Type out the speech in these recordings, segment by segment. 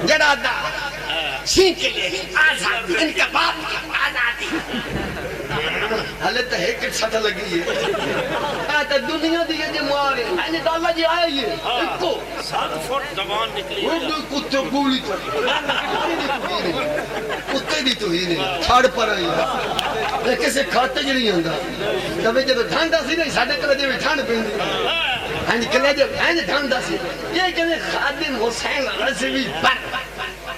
جڑا دا سین کے لیے آزادی ان کا باپ کی آزادی حالے تو ایک ساتھ لگی ہے آتا دنیا دی یہ موارے میں اللہ جی آئی ہے ایک کو 7 فٹ زبان نکلی اردو کتے گولی تو کتے دی تو ہی نہیں چھاڑ پر آئی ہے لیکن سے کھاتے جو نہیں ہوندہ کبھی جب ٹھانڈا سی نہیں ساڑھے کلے جو ٹھانڈ پہندی ہنج کلے جو ہنج ٹھانڈا سی یہ کہنے خادم حسین رضوی پر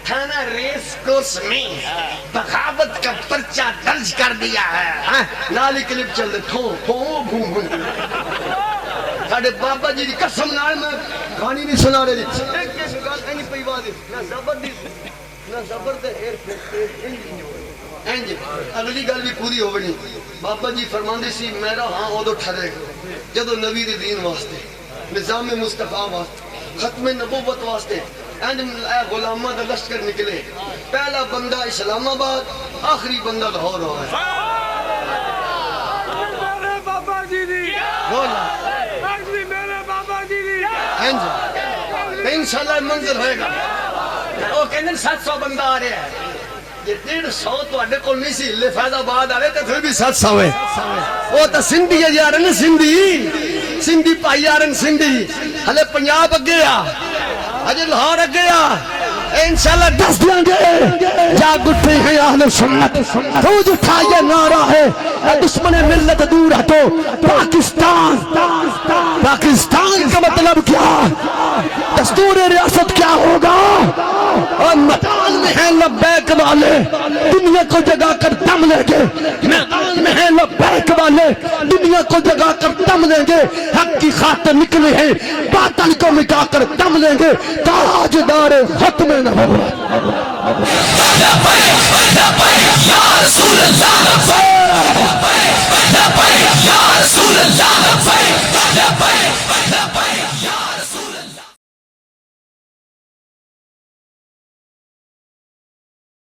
تھانہ ریس کوس میں بغاوت کا پرچہ درج کر دیا ہے نالی کلپ چل دے تھوں گھوم ساڑھے بابا جی دی قسم نال میں کھانی نہیں سنا رہے ایک کیسے گال اینی پیوا دے نہ زبر دے اینجی اگلی گل بھی پوری ہو بنی بابا جی فرماندے سی میرا ہاں ادو ٹھرے جدو نبی دین واسطے نظام مصطفیٰ واسطے ختم نبوت واسطے اے غلامہ دا لشکر نکلے پہلا بندہ اسلام آباد آخری بندہ لاہور ہوا ہے میرے بابا جی دی بولا میرے بابا جی دی انشاءاللہ منظر ہوئے گا وہ کہنے 700 بندہ آ رہے ہیں یہ 150 تو اڈے کو نہیں سی لے فیض آباد آ رہے تھے پھر بھی 700 ہے وہ تو سندھی ہے جی آ رہے ہیں سندھی پائی آ رہے ہیں سندھی ہلے پنجاب اگے آ اجے لاہور اگے آ انشاءاللہ دس دیں گے جاگ اٹھے ہیں اہل سنت روز اٹھا یہ نعرہ ہے دشمن ملت دور ہٹو پاکستان کا مطلب کیا دستور ریاست کیا ہوگا اور میدان میں ہیں لبیک والے دنیا کو جگا کر دم لیں گے میدان میں ہیں لبیک والے دنیا کو جگا کر دم لیں گے حق کی خاطر نکلے ہیں باطل کو مٹا کر دم لیں گے تاجدار ختم نبوت یا رسول اللہ